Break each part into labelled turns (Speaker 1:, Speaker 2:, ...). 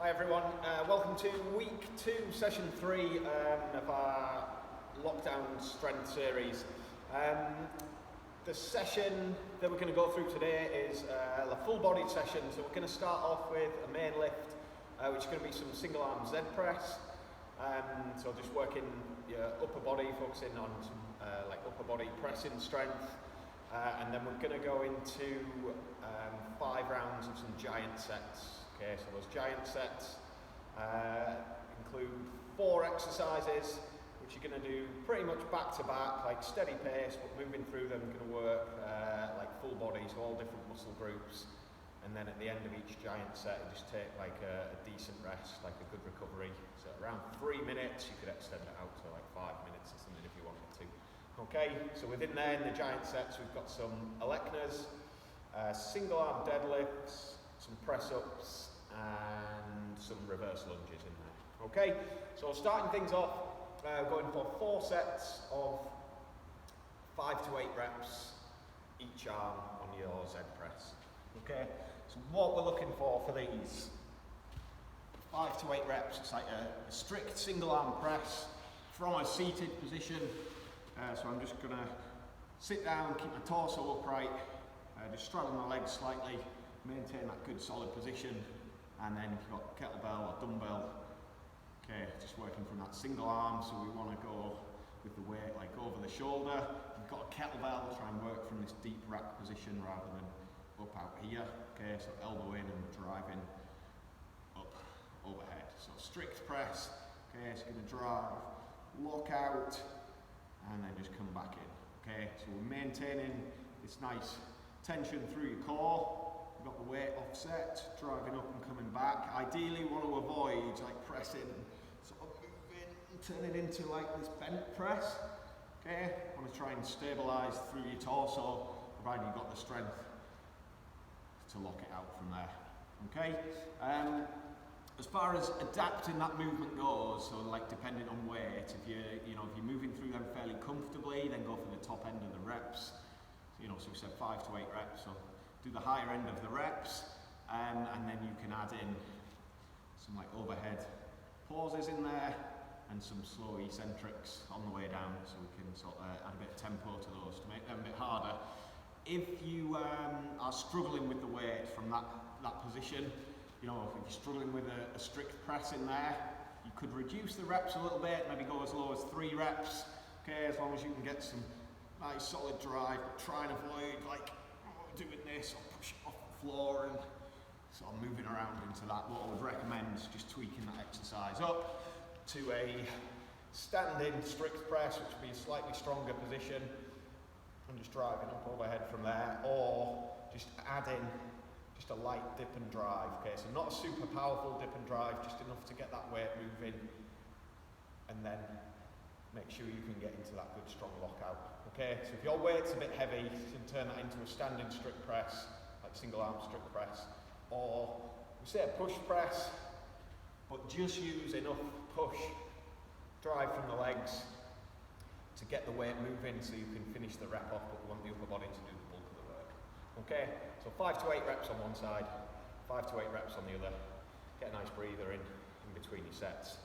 Speaker 1: Hi everyone, welcome to week 2, session 3 of our lockdown strength series. The session that we're going to go through today is a full bodied session, so we're going to start off with a main lift, which is going to be some single arm Z press. So just working your upper body, focusing on some like upper body pressing strength. And then we're going to go into 5 rounds of some giant sets. Okay, so those giant sets include 4 exercises, which you're going to do pretty much back to back, like steady pace, but moving through them, going to work like full body, so all different muscle groups. And then at the end of each giant set, you just take like a decent rest, like a good recovery. So around 3 minutes, you could extend it out to like 5 minutes or something if you wanted to. Okay, so within there, in the giant sets, we've got some Aleknas, single arm deadlifts, some press ups, and some reverse lunges in there. Okay, so starting things off, going for 4 sets of 5 to 8 reps each arm on your Z press. Okay, so what we're looking for these 5 to 8 reps, it's like a strict single arm press from a seated position. So I'm just going to sit down, keep my torso upright, just straddle my legs slightly, maintain that good solid position, and then if you've got kettlebell or dumbbell, okay, just working from that single arm, so we want to go with the weight like over the shoulder. If you've got a kettlebell, try and work from this deep rack position rather than up out here, okay, so elbow in and driving up overhead. So strict press, okay, it's going to drive, lock out, and then just come back in. Okay, so we're maintaining this nice tension through your core. We've got the weight offset, driving up and coming back. Ideally, we want to avoid like pressing, sort of moving, turning into like this bent press. Okay, want to try and stabilise through your torso, providing you've got the strength to lock it out from there. Okay. As far as adapting that movement goes, so like depending on weight, if you're moving through them fairly comfortably, then go for the top end of the reps. So we said 5 to 8 reps, so do the higher end of the reps, and then you can add in some like overhead pauses in there, and some slow eccentrics on the way down, so we can sort of add a bit of tempo to those to make them a bit harder. If you are struggling with the weight from that position, if you're struggling with a strict press in there, you could reduce the reps a little bit, maybe go as low as 3 reps, okay, as long as you can get some nice solid drive, but try and avoid like doing this or pushing off the floor and sort of moving around into that. What I would recommend is just tweaking that exercise up to a standing strict press, which would be a slightly stronger position, and just driving up overhead from there, or just adding just a light dip and drive. Okay, so not a super powerful dip and drive, just enough to get that weight moving, and then make sure you can get into that good strong lockout. Okay, so if your weight's a bit heavy, you can turn that into a standing strict press, like single arm strict press, or we say a push press, but just use enough push, drive from the legs to get the weight moving so you can finish the rep off, but we want the upper body to do the bulk of the work. Okay, so 5 to 8 reps on one side, 5 to 8 reps on the other. Get a nice breather in between your sets,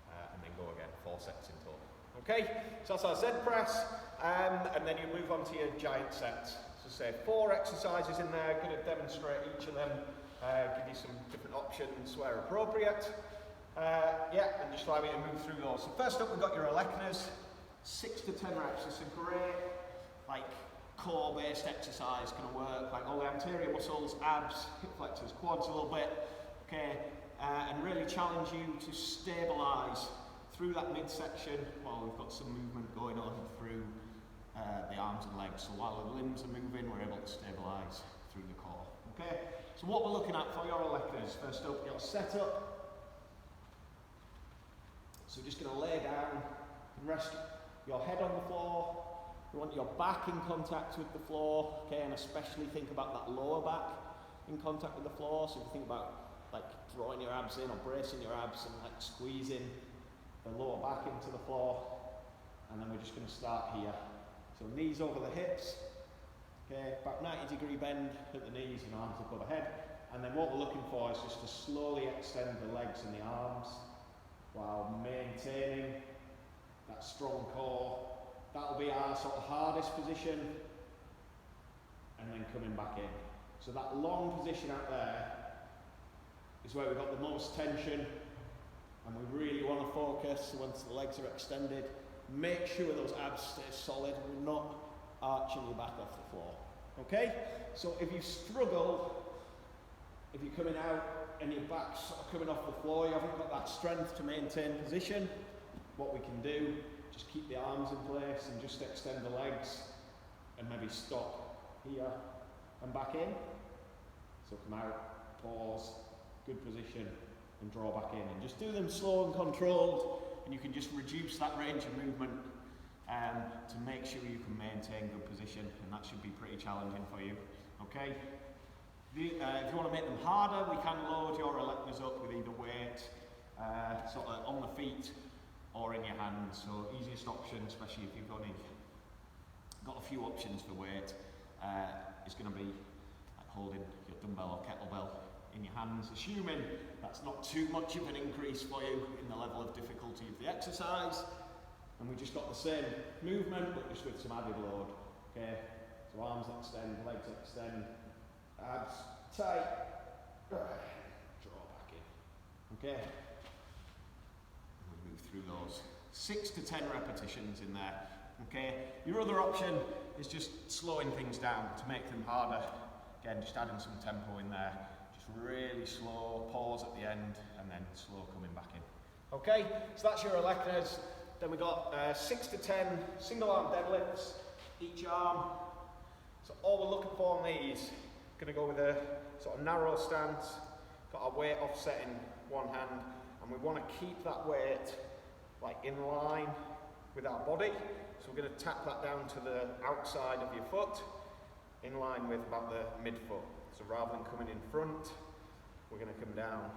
Speaker 1: and then go again, 4 sets in total. Okay, so that's our Z press, and then you move on to your giant sets. So say 4 exercises in there, going to demonstrate each of them, give you some different options where appropriate. And just allow me to move through those. So first up, we've got your Aleknas, 6 to 10 reps. It's a great, like, core-based exercise, going to work like all the anterior muscles, abs, hip flexors, quads a little bit, okay, and really challenge you to stabilise through that midsection while we've got some movement going on through the arms and legs. So while the limbs are moving, we're able to stabilise through the core. Okay, so what we're looking at for your Aleknas, first up, your setup. So just going to lay down and rest your head on the floor. You want your back in contact with the floor, okay, and especially think about that lower back in contact with the floor. So if you think about like drawing your abs in or bracing your abs and like squeezing the lower back into the floor, and then we're just going to start here. So knees over the hips, okay, about 90-degree bend at the knees and arms up overhead. And then what we're looking for is just to slowly extend the legs and the arms while maintaining that strong core. That'll be our sort of hardest position, and then coming back in. So that long position out there is where we've got the most tension, and we really want to focus once the legs are extended. Make sure those abs stay solid. We're not arching your back off the floor. Okay? So if you struggle, if you're coming out and your back's sort of coming off the floor, you haven't got that strength to maintain position, what we can do, just keep the arms in place and just extend the legs and maybe stop here and back in. So come out, pause, good position, and draw back in. And just do them slow and controlled, and you can just reduce that range of movement to make sure you can maintain good position, and that should be pretty challenging for you. Okay? If you want to make them harder, we can load your electors up with either weight, sort of on the feet or in your hands. So easiest option, especially if you've only got a few options for weight, is going to be like holding your dumbbell or kettlebell in your hands, assuming that's not too much of an increase for you in the level of difficulty of the exercise. And we just got the same movement, but just with some added load. Okay, so arms extend, legs extend, abs tight, draw back in. Okay, and we'll move through those 6 to 10 repetitions in there. Okay, your other option is just slowing things down to make them harder. Again, just adding some tempo in there. Just really slow, pause at the end, and then slow coming back in. Okay, so that's your electors. Then we got 6 to 10 single arm deadlifts, each arm. So all we're looking for on these, going to go with a sort of narrow stance, got our weight offset in one hand, and we want to keep that weight like in line with our body. So we're going to tap that down to the outside of your foot, in line with about the midfoot. So rather than coming in front, we're going to come down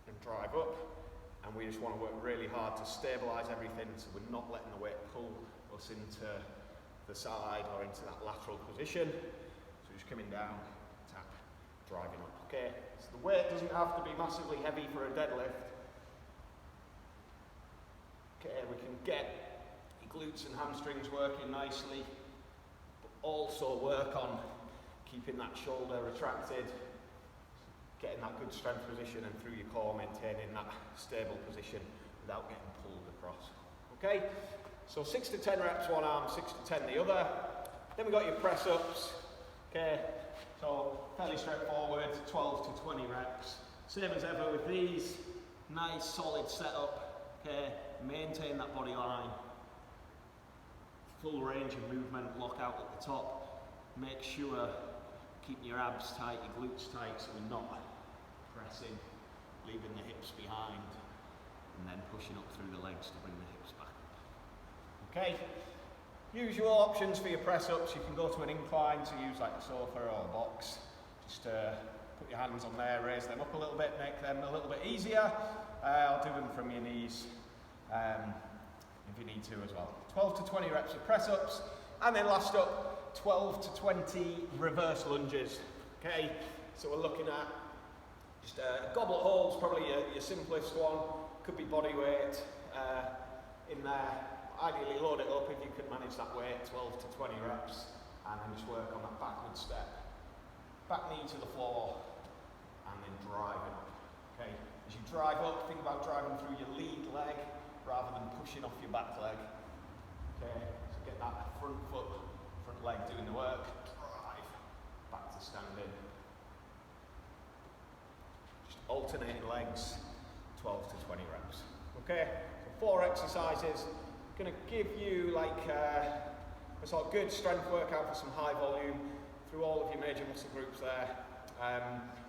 Speaker 1: and drive up. And we just want to work really hard to stabilise everything, so we're not letting the weight pull us into the side or into that lateral position. So just coming down, tap, driving up. Okay, so the weight doesn't have to be massively heavy for a deadlift. Okay, we can get your glutes and hamstrings working nicely, but also work on keeping that shoulder retracted, getting that good strength position, and through your core maintaining that stable position without getting pulled across. Okay, so 6 to 10 reps one arm, 6 to 10 the other. Then we got your press ups. Okay, so fairly straightforward, 12 to 20 reps. Same as ever with these, nice solid setup. Okay, maintain that body line, full range of movement, lock out at the top. Make sure keeping your abs tight, your glutes tight, so we're not pressing, leaving the hips behind, and then pushing up through the legs to bring the hips back up. Okay, usual options for your press ups, you can go to an incline, so use like a sofa or a box. Just put your hands on there, raise them up a little bit, make them a little bit easier. I'll do them from your knees if you need to as well. 12 to 20 reps of press ups, and then last up, 12 to 20 reverse lunges. Okay, so we're looking at just goblet holds, probably your simplest one. Could be body weight in there. Ideally load it up if you could manage that weight, 12 to 20 reps, and then just work on that backward step. Back knee to the floor, and then driving up. Okay, as you drive up, think about driving through your lead leg rather than pushing off your back leg. Okay, so get that front foot, front leg doing the work, drive, back to standing. Just alternating legs, 12 to 20 reps. Okay, so 4 exercises, gonna give you like a sort of good strength workout for some high volume through all of your major muscle groups there.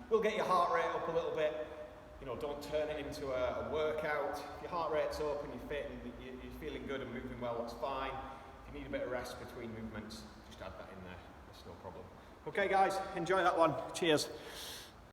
Speaker 1: We'll get your heart rate up a little bit. You know, don't turn it into a workout. If your heart rate's up and you're fit and you're feeling good and moving well, that's fine. If you need a bit of rest between movements, just add that in there, that's no problem. Okay guys, enjoy that one, cheers.